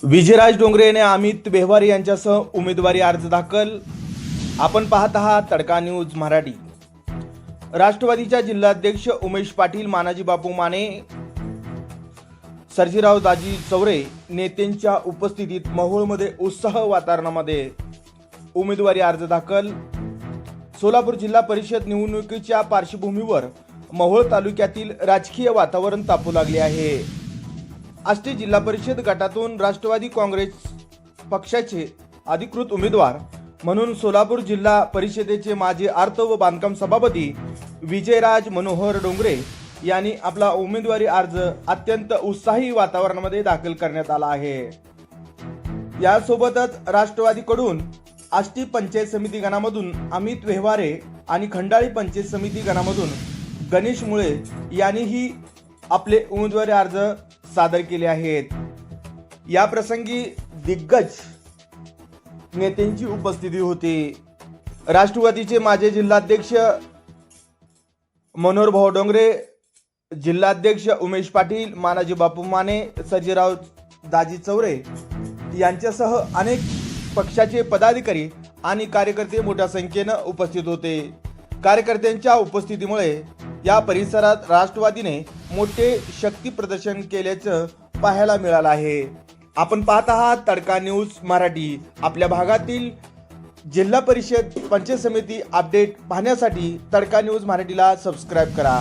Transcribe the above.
विजयराज डोंगरे यांनी अमित बेहवार यांच्यासह उमेदवारी अर्ज दाखल. आपण पाहत आहात तडका न्यूज मराठी. राष्ट्रवादीच्या जिल्हाध्यक्ष उमेश पाटील, मानाजी बापू माने, सर्जीराव दाजी चौरे नेत्यांच्या उपस्थितीत मोहोळमध्ये उत्साह वातावरणामध्ये उमेदवारी अर्ज दाखल. सोलापूर जिल्हा परिषद निवडणुकीच्या पार्श्वभूमीवर मोहोळ तालुक्यातील राजकीय वातावरण तापू लागले आहे. आष्टी जिल्हा परिषद गटातून राष्ट्रवादी काँग्रेस पक्षाचे अधिकृत उमेदवार म्हणून सोलापूर जिल्हा परिषदेचे माजी अर्थ व बांधकाम सभापती विजयराज मनोहर डोंगरे यांनी आपला उमेदवारी अर्ज अत्यंत उत्साही वातावरणामध्ये दाखल करण्यात आला आहे. यासोबतच राष्ट्रवादीकडून आष्टी पंचायत समिती गणामधून अमित वेहवारे आणि खंडाळी पंचायत समिती गणामधून गणेश मुळे यांनीही आपले उमेदवारी अर्ज सादर केले आहेत. या प्रसंगी दिग्गज नेत्यांची उपस्थिती होती. राष्ट्रवादीचे माजी जिल्हाध्यक्ष मनोहर भाऊ डोंगरे, जिल्हाध्यक्ष उमेश पाटील, मानाजी बापू माने, सर्जीराव दाजी चौरे यांच्यासह अनेक पक्षाचे पदाधिकारी आणि कार्यकर्ते मोठ्या संख्येनं उपस्थित होते. कार्यकर्त्यांच्या उपस्थितीमुळे या परिसरात राष्ट्रवादीने मोठे शक्ती प्रदर्शन केल्याचं पाहायला मिळालं आहे. आपण पाहत आहात तडका न्यूज मराठी. आपल्या भागातील जिल्हा परिषद पंचायत समिती अपडेट पाहण्यासाठी तडका न्यूज मराठीला सबस्क्राईब करा.